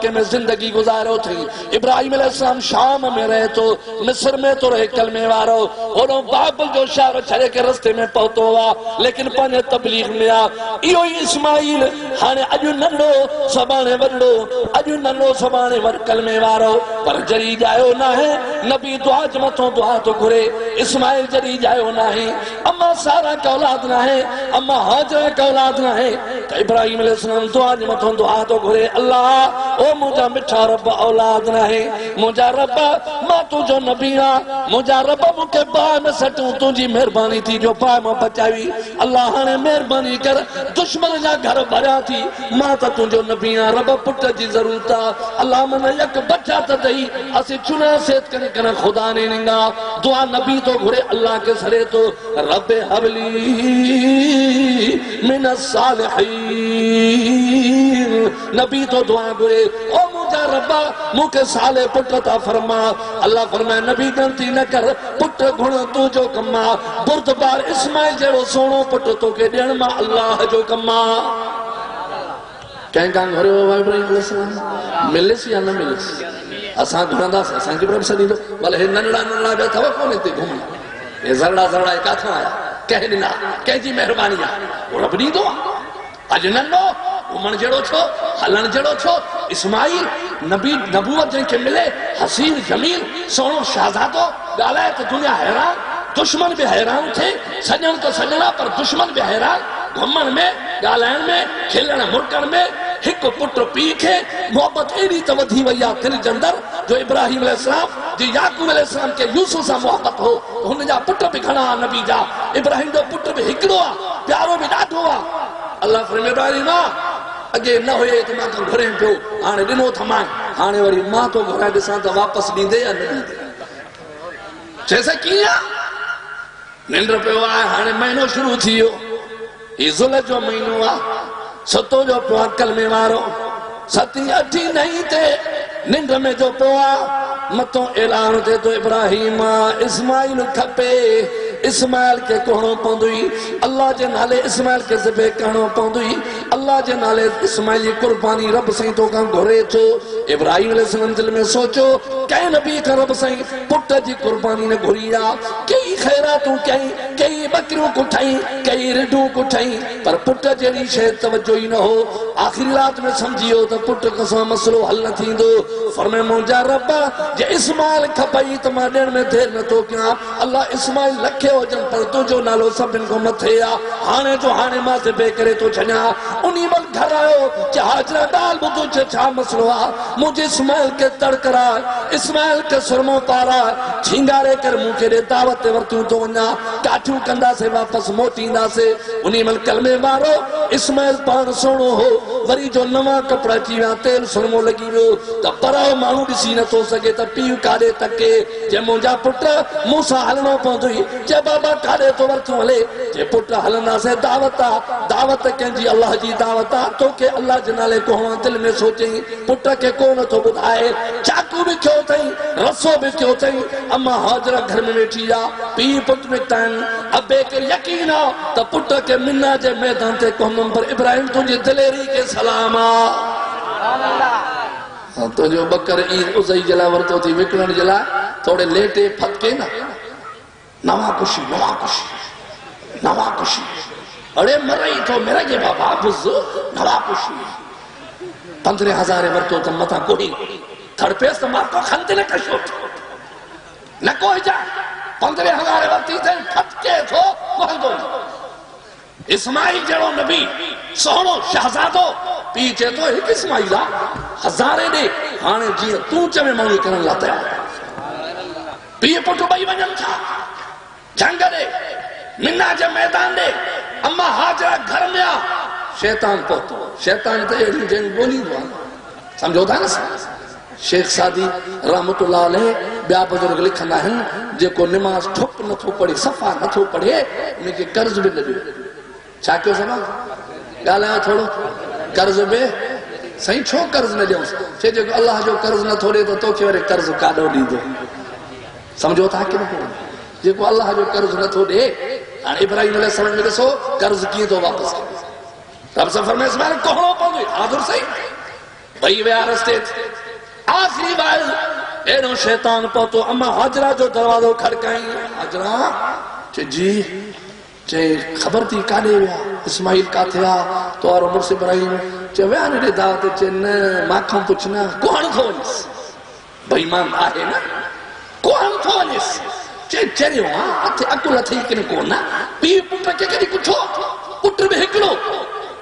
मक्के में जिंदगी गुजारो थी। इब्राहिम अलैहिस्सलाम शाम में रहे तो, मिस्र में तो रहे कलमे वारो, और बाबल जो शहर छड़े के रस्ते में पहुतो हुआ, लेकिन पंहिंजे तबलीग में आ। इहो ही इस्माइल हाणे अॼु नंढो सुभाणे वॾो, अॼु नंढो सुभाणे वॾो कलमे वारो, पर जरी जायो ना है नबी दुआ ज मथों दुआ तो घुरे। इस्माइल जरी जायो ना है, अम्मा सारा का औलाद ना है, अम्मा हाजरा का औलाद ना है, तो इब्राहिम अलैहिस्सलाम दुआ ज मथों दुआ तो घुरे। अल्लाह ओ मुझा मिठा रब औलाद ना है, मुझा रब मां तुझो नबी आ, मुझा रब मुके बाह में सटूं, तुझी मेहरबानी थी जो बाह में बचावी। अल्लाह हाणे मेहरबानी कर, दुश्मन जा घर भरिया थी, मां तो तुझो नबी आ, रब पुट जी जरूरत आ। अल्लाह मन यक बच्चा त दई, असी चुना सेत करे कना खुदा ने निंगा। दुआ नबी तो घुरे, अल्लाह के सरे तो रब्बे हबली मिनस सालिहीन, नबी तो दुआ घुरे, ओ मुझा रब्बा मुके साले पुट ता फरमा। अल्लाह फरमाए नबी गलती न कर, पुट गुण तू जो कमा, बुर्दबार इस्माइल जेड़ो सोनो पुट तो के ॾियण मां अल्लाह जो कमा। कंहिं कान घुरियो हो इब्राहिम अलैहिस्सलाम, मिलिस या न मिलिस? असां घुरंदासीं, असांखे रब सॾींदो। भले हे नंढड़ा नंढड़ा ॿिया अथव कोन हिते घुमण, हे ज़रड़ा ज़रड़ा काथां आया, कंहिं ॾिना, कंहिंजी महिरबानी आहे, उहो रब ॾींदो आहे। अॼु नंढो घुमण जहिड़ो छो, हलण जहिड़ो छो? इस्माइल नबी नबूवत जंहिंखे मिले, हसीन जमील सोनो शहजादो, ॻाल्हाए त दुनिया हैरान, दुश्मन भी हैरान थे, सजन तो सजना पर दुश्मन भी हैरान। घुमण में, ॻाल्हाइण में, खिलण मुड़कण में, हिकु पुट पीउ खे मोहबत एड़ी त वधी वई आहे दिलि जे अंदरि, जो इब्राहिम अलैहिस्सलाम जी याकूब अलैहिस्सलाम के यूसुफ सां मोहबत हो, हुन जा पुट भी घणा नबी जा, इब्राहिम जो पुट भी हिकिड़ो आहे, प्यारो भी ॾाढो आहे। अल्लाह फरमाए इब्राहिम अॻे न हुए त मां तो घुरे पियो, हाणे ॾिनो थमाए, हाणे वरी मां तो घुराए ॾिसां त वापसि ॾींदे या न ॾींदे। चइसि कीअं? निंड पियो आहे, हाणे महीनो शुरू थी वियो, ही ज़ुल जो महीनो आहे, सतो जो पियो आहे कलमे वारो, 7 8 9 ते निंड में जो पियो आहे, मथों ऐलान थिए तो इब्राहिम इस्माइल खपे, इस्माइल के कहणो पवंदो, अल्लाह जे नाले इस्माइल के ज़िबे करणो पवंदो, अल्लाह जे नाले इस्माइल जी कुर्बानी रब साईं तो खां घुरे थो। इब्राहिम अलैहिस्सलाम दिल में सोचो, कंहिं नबी खां रब साईं पुट जी कुर्बानी न घुरी आहे, कई ख़ैरातूं कई, कई बकरियूं कुठाई, कई रिढूं कुठाई, पर पुट जहिड़ी शइ तवजो ई न हो। आख़िरी रात में समझी वियो त पुट सां मसलो हल न थींदो। फरमाए मुंहिंजा रब जे इस्माइल खपई त मां ॾियण में देरि नथो कयां। अल्लाह इस्माइल लखे हुजनि पर तुंहिंजो नालो सभिनि खां मथे आहे, हाणे जो हाणे मां ज़िबे करे थो छॾियां। उन वक़्तु घर आयो कि हाजरा ॻाल्हि ॿुधो, छा मसलो आहे? मुंहिंजे इस्माइल के तड़करा, इस्माइल के सुरमो पारा, झिंगारे कर मूंखे ॾे, दावत ते वरितियूं थो वञा, काठियूं कंदासीं, वापसि मोटींदासीं। उन महिल कलमे वारो इस्माइल पाण सुहिणो हो, वरी जो नवां कपिड़ा अची विया, तेल सुरमो लॻी वियो, त पराओ माण्हू ॾिसी नथो सघे त पीउ काॾे तके। जे मुंहिंजा पुट मूंसां हलणो पवंदो, जे बाबा काॾे तो वरितो हले, जे पुट हलंदासीं, दावत आहे, दावत कंहिंजी अल्लाह जी दावत आहे, तोखे अल्लाह जे नाले कोहणो दिलि में सोचई, पुट खे को नथो ॿुधाए, चाकू बि कयो अथई, रसो बि कयो अथई। अम्मा हाजरा घर में वेठी आहे, पीउ पुट निकिता आहिनि, अबे खे यकीन आहे त पुट खे मिना जे मैदान ते कोहंदुमि, पर इब्राहिम तुंहिंजी दिलेरी खे सलाम आहे। तुंहिंजो बकर ईद उज़ई जे लाइ वरितो थी, विकिणण जे लाइ थोरे लेटे फतके न, नवा खुशी, नवा खुशी, नवा खुशी, अड़े मरई थो मेरे के बाबा बुज़, नवा खुशी। 15,000 वरितो त मथां कोई थड़पेस त मां को खंदे न कशो न कोई जा 15,000 वरिती अथई, फतके थो महंगो। इस्माइल जहिड़ो नबी सोहणो शहजादो, पीउ चए थो हिकु इस्माइल आहे, 1000 ॾे, हाणे जीअं तूं चवे माण्हू करण लाइ तयार। पीउ पुट ॿई वञनि था जंग ॾे, मिना जे मैदान ॾे, अम्मा हाजरा घर में आहे, शैतान पहुतो। शैतान त अहिड़ियूं जंहिं ॻोल्हींदो आहे, सम्झो था न। शेख सादी रहमतुल्लाह अलैह ॿिया बुज़ुर्ग लिखंदा आहिनि, जेको निमाज़ ठुप नथो पढ़े, सफ़ा नथो पढ़े, उनखे कर्ज़ बि न ॾियो। छा कयो सभु? ॻाल्हायो थोरो, कर्ज़ बि साईं छो कर्ज़ न ॾियूंसि? चए जेको अल्लाह जो कर्ज़ नथो ॾे त तोखे वरी कर्ज़ काॾो ॾींदो? सम्झो था की न? जेको अल्लाह जो कर्ज़ नथो ॾे, हाणे इब्राहिम अलैहिस्सलाम में ॾिसो कर्ज़ कीअं थो वापसि करे। रब सां फरमाए इस्माइल कोहणो पवंदो, हाज़ुर सही भई विया रस्ते आखिरी बार एड़ो शैतान पहुतो अम्मा हाजरा जो दरवाजो खड़काई हाजरा चे जी चे खबर थी काॾे विया इस्माइल काथे आ तो और मुर्स इब्राहिम चे विया ने दावत चे न माखों पुछना कोण थो वञिस बेईमान आहे न कोण थो वञिस चे चरियो आ अथे अकुल थई किन कोन पी पुट के कदी कुछो पुट में हिकड़ो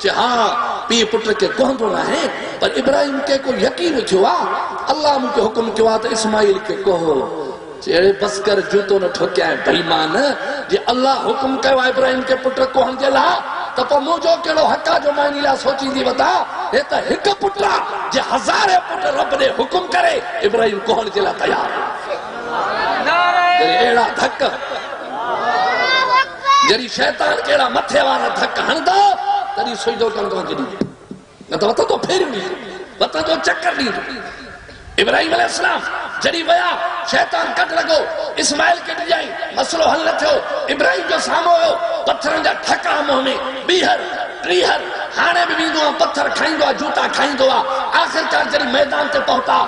चे हाँ पी पुट के कोन तो ना है पर इब्राहिम के को यकीन थियो आ अल्लाह मुके हुक्म कियो आ तो इस्माइल के कहो चेड़े बस कर जूतो न ठोकिया बेईमान जे अल्लाह हुक्म कयो इब्राहिम के पुत्र कोन जे ला त पो मुजो केड़ो हक्का जो मानी ला सोची दी बता हे त हिक पुत्र जे हजारे पुत्र रब ने हुक्म करे इब्राहिम कोन जे ला तैयार नारे एड़ा धक जरी शैतान केड़ा मथे वाला धक हणदा तरी सोईदो कंदो जदी न त वत तो फेरनी वत तो चक्कर दी इब्राहिम अलैहिस्सलाम जड़ी वया शैतान कट लगो इस्माइल कट जाई मसलो हल न थियो इब्राहिम जो सामो हो पत्थरन जा ठका मुंह में बीहर ट्रीहर हाने भी विंदो पत्थर खाइंदो जूता खाइंदो आखिरकार जड़ी मैदान ते पहुंचा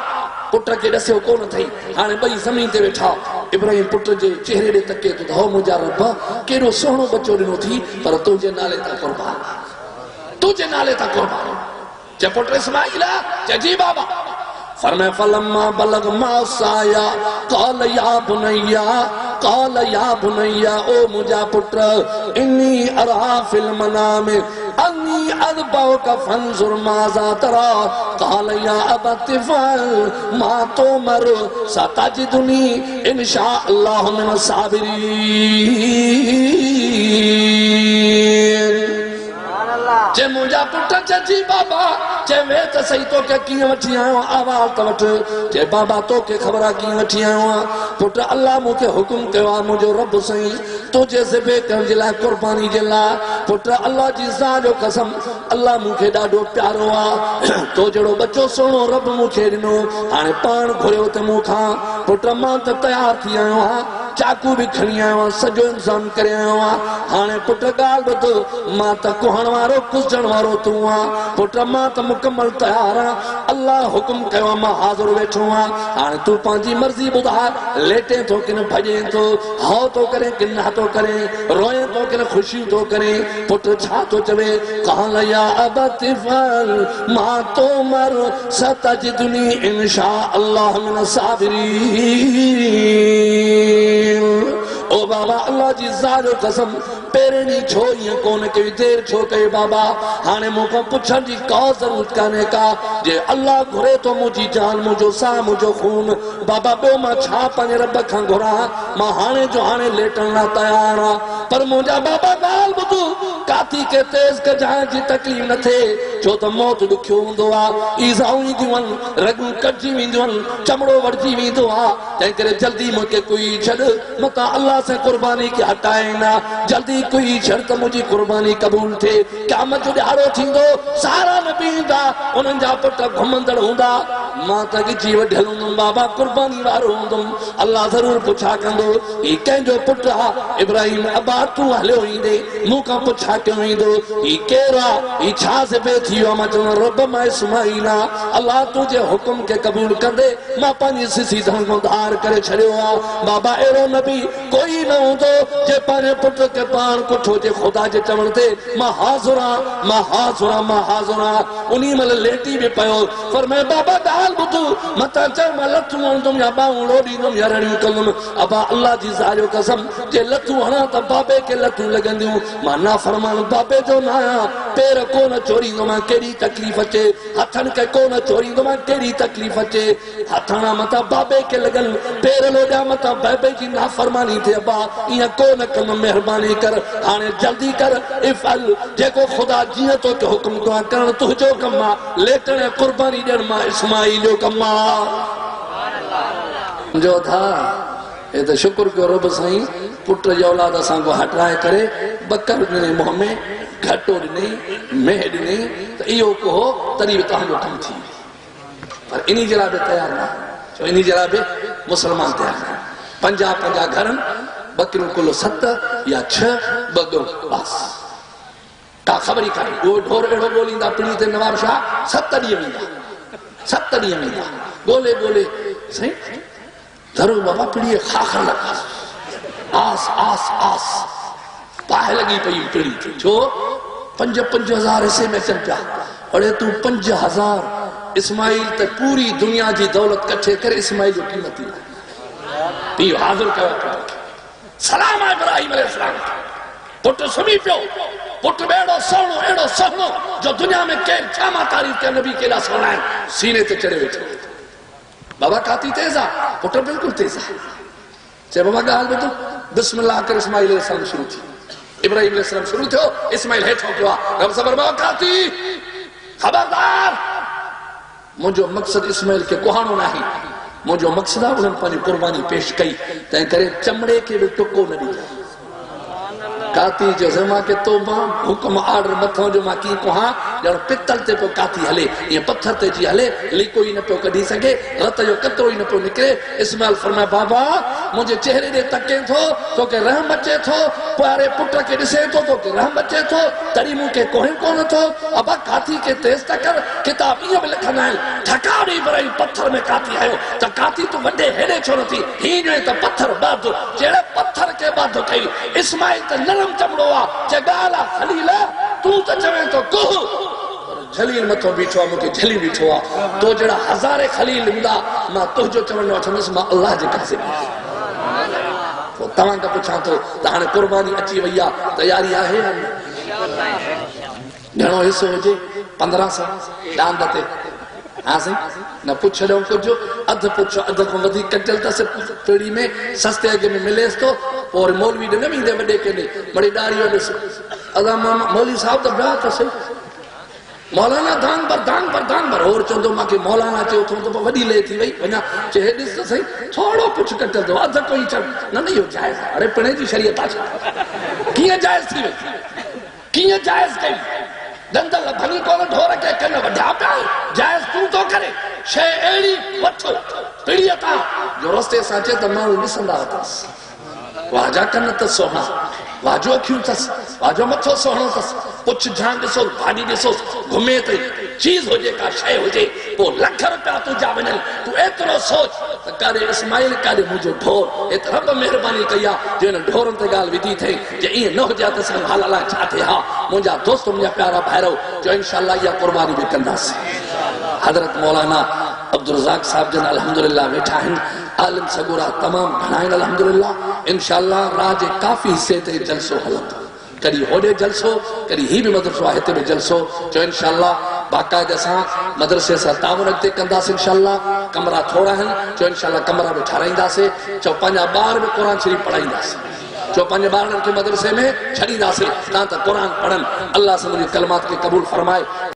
पुट के दस्यो कोन थई हाने बई जमीन ते बैठा इब्राहिम पुट जे चेहरे दे तके तो हो मुजा रब केरो सोहणो बच्चो दिनो थी पर तुझे नाले ता कुर्बान तुझे नाले ता कुर्बान जे पुट इस्माइल जे जी बाबा फरमाया फलम्मा बलग मासाया काल या बुनैया ओ मुजा पुत्र इन्नी अरा फिल मनाम अन्नी अदबाउका फंजुर माजा तरा काल या अबति फअल मा तुमर सतजिदुनी इंशाअल्लाह मिन साबिरीन जे मुजा पुत्र जी बाबा जे वे त सही तो के की वठी आयो आवाज त वठ जे बाबा तो के खबरा की वठी आयो पुत्र अल्लाह मुके हुक्म कयो मुजो रब सही तुझे से बेकर जिला कुर्बानी जिला पुत्र अल्लाह जी ज़ात जो कसम अल्लाह मुके डाडो प्यारो आ तो जड़ो बच्चो सोनो रब मुके दिनो हाने पान घुरियो ते मुखा पुत्र मां त तैयार थी आयो चाकू भी खणी आयो सजो इंसान करे आयो हाने पुत्र गाल बतो मां त कोहण वारो कुजण वारो तू आ पुत्र मां त मुकम्मल तैयार अल्लाह हुक्म कयो मां हाजिर बैठो हाने तू पांजी मर्जी बुधा लेटे तो किन भजे तो हां तो करे किन ना तो करे रोए तो किन खुशी तो करे पुत्र छा तो चवे कहन या अबति फल मा तो मर सतजिदुनी इंशाअल्लाह मिन साबिरीन ओ बाबा अल्लाह जी ज़ात कसम पेरनी छो ये कोन के देर छो के बाबा हाने मुको पुछन जी का जरूरत काने का जे अल्लाह घुरे तो मुजी जान मुजो सा मुजो खून बाबा बे मा छा पंज रब खां घुरा मा हाने जो हाने लेटन ला तैयार पर मुजा बाबा गाल बुधू काती के तेज के जान जी तकलीफ न थे जो तो मौत दुखियो हुंदो आ ईजाउं दिवन रगू कटजी विंदवन चमड़ो वड़जी विंदो आ ते करे जल्दी मुके कोई छड़ मता अल्लाह से कुर्बानी के हटाए ना जल्दी कोई शर्त मुझी कुर्बानी कबूल थे क़यामत जो ॾियारो थींदो सारा नबी ईंदा उन्हनि जा पुट घुमंदड़ हूंदा मां त गिजी वढियल हूंदुमि बाबा कुर्बानी वारो हूंदुमि अल्लाह ज़रूर पुछा कंदो ही कंहिंजो पुट आहे इब्राहिम अबा तूं हलियो ईंदे मूंखां पुछा कयो ईंदो ही केरु आहे ही छा ज़िबे थी वियो मां चवंदो रब मां इस्माइल आहे अल्लाह तुंहिंजे हुकुम खे क़बूल कंदे मां पंहिंजी सिसी धन धार करे छॾियो आहे बाबा अहिड़ो नबी कोई न हूंदो जे पंहिंजे पुट खे पाण कुठो जे ख़ुदा जे चवण ते मां हाज़िर आहियां मां हाज़िर आहियां मां हाज़िर आहियां उन महिल लेटी बि पियो फरमाए बाबा ॻाल्हि ॿुधो मथां चए मां लथूं हणंदुमि या ॿाहूं लोॾींदुमि या रड़ियूं कंदुमि अबा अल्लाह जी ज़ात जो कसम जे लथूं हणां त बाबे खे लथूं लॻंदियूं मां नाफ़रमान बाबे जो न आहियां पेर कोन चोरींदो मां केॾी तकलीफ़ अचे हथनि खे कोन चोरींदो मां केॾी तकलीफ़ अचे हथ हणां मथां बाबे खे लॻनि पेर लोॾियां मथां बाबे जी नाफ़रमानी थिए अबा ईअं कोन कंदुमि महिरबानी कर हाणे जल्दी कर इफ़ल जेको ख़ुदा जीअं तोखे हुकुम कयो आहे करणु तुंहिंजो कमु आहे लेटण ऐं क़ुर्बानी ॾियणु मां इस्माइल जो कमु आहे जो था हे त शुक्र कयो रब साईं पुट जी औलाद असां को हटाए करे बकर ॾिनई मुंहं में घटो ॾिनई मेह ॾिनई त इहो कहो तॾहिं बि तव्हांजो कमु थी पर इन जे लाइ बि तयारु न छो इन जे लाइ बि मुस्लमान तयारु न 50 घरनि बकरियूं कुल 7 या 6 ॿ बस का ख़बर ई कान्हे उहो ढोर अहिड़ो ॻोल्हींदा पिणी ते नवाब शाह 7 ॾींहं वेंदा 7 ॾींहं वेंदा ॻोल्हे ॻोल्हे साईं धरो बाबा पिड़ीअ खाखर लॻा आस आस आस पाए लगी पई पिड़ी छो 5,000 हिस्से में अचनि पिया अड़े तू 5,000 इस्माइल त पूरी दुनिया जी दौलत कठे करे इस्माइल जो कीमती पीउ हाज़िर कयो सलाम आहे इब्राहिम अलैहिस्सलाम पुट सुम्ही पियो पुट अहिड़ो सुहिणो जो दुनिया में केरु छा मां तारीफ़ कया नबी केॾा सुहिणा आहिनि सीने ते चढ़े वेठो बाबा काती तेज़ आहे पुट बिल्कुलु तेज़ आहे चए बाबा ॻाल्हि ॿुधो बिस्मिल्लाह करे इस्माइल अलैहिस्सलाम शुरू थी इब्राहिम अलैहिस्सलाम शुरू थियो इस्माइल हेठों पियो आहे रब सबर बाबा काती खबरदार मुंहिंजो मक़सद इस्माइल खे कुहाणो नाहे मुंहिंजो मक़सद आहे उन्हनि पंहिंजी कुर्बानी पेश कई तंहिं करे चमड़े खे बि टुको न ॾिजो काती जो जमा के तो हुक्म आर्डर मथों जो मां की कोहा जण पित्तल ते पे काती हले ये पत्थर ते जी हले लिको ही न पे कढी सके रत जो कतरो ही न पे निकले इस्माइल फरमाया बाबा मुझे चेहरे दे तके थो तो के रहम अचे थो प्यारे पुट के दिसे तो के रहम अचे थो तड़ी मु के कोहे कोन थो अबा काती के तेज तकर किताब ये में लिखना है ठका नहीं बराई पत्थर में काती आयो त काती तो वडे हेडे छो नथी ही जो त पत्थर बाध जेड़े पत्थर के बाध कई इस्माइल त नरम चमड़ो आ जगाला खलीला तू त चवे तो कुह जलील मथो बीठो मुके जली बीठो आ तो जड़ा हजारे खलील हुंदा मां तुझो चवण वठंदस मां अल्लाह जे कासे तो तवां का पुछा तो हाने कुर्बानी अची वया तैयारी आहे घणो हिस्सो हुजे 1500 डांद ते हाँ सही न पुछ लो कुछ अध पुछ अध को वधी कटल तस पीड़ी में सस्ते अगे में मिलेस तो और मौलवी ने नहीं दे बड़े के ने बड़ी दाढ़ी वाले अदा मौलवी साहब तो बड़ा तो सही मौलाना दान पर और चंदो मा के मौलाना चे तो वडी ले थी वई वना चे दिस तो सही थोड़ो कुछ कटल दो अध कोई चल न यो जायज अरे पणे जी शरीयत आ किए जायज थी वई किए जायज कई दंदल भली कोन ढोर के कन वढा पे जायज तू तो करे छे एड़ी वठो पीड़ियता जो रस्ते साचे त माण्हू ॾिसंदा अथस वाजा कन त सोहा वाजो अखियूं अथस वाजो मथो सोहणो अथस पुछ जान ॾिसो भाॼी ॾिसो घुमे त चीज हुजे का शइ हुजे पोइ लख रुपया तुंहिंजा वञनि तूं एतिरो सोच त काॾे इस्माइल काॾे मुंहिंजो ढोर एत रब महिरबानी कई आहे जो हिन ढोरनि ते ॻाल्हि विधी अथई जे ईअं न हुजे त असां हाल अलाए छा थिए हा मुंहिंजा दोस्त मुंहिंजा प्यारा भाइरो जो इंशाअल्लाह इहा कुर्बानी बि कंदासीं हज़रत मौलाना अब्दुल रज़ाक साहब जन अल्हम्दुलिल्लाह वेठा आहिनि आलिम सगुरा तमाम घणा आहिनि अल्हम्दुलिल्लाह इंशाअल्लाह रात जे काफ़ी हिस्से ते जलसो हलंदो कभी होडे जलसो कभी ही भी मदरसो आहे हिते भी जलसो जो इंशाअल्लाह बाकायदा सां मदरसे सां ताउन अॻिते कंदासीं इंशाअल्लाह कमरा थोड़ा आहिनि जो इंशाअल्लाह कमरा भी ठाराईंदासीं जो पंहिंजा ॿार भी क़ुरान शरीफ़ पढ़ाईंदासीं जो पंहिंजे ॿारनि खे मदरसे में छॾींदासीं तां त क़ुरान पढ़नि अल्लाह से मुंहिंजी कलमात खे क़बूल फरमाए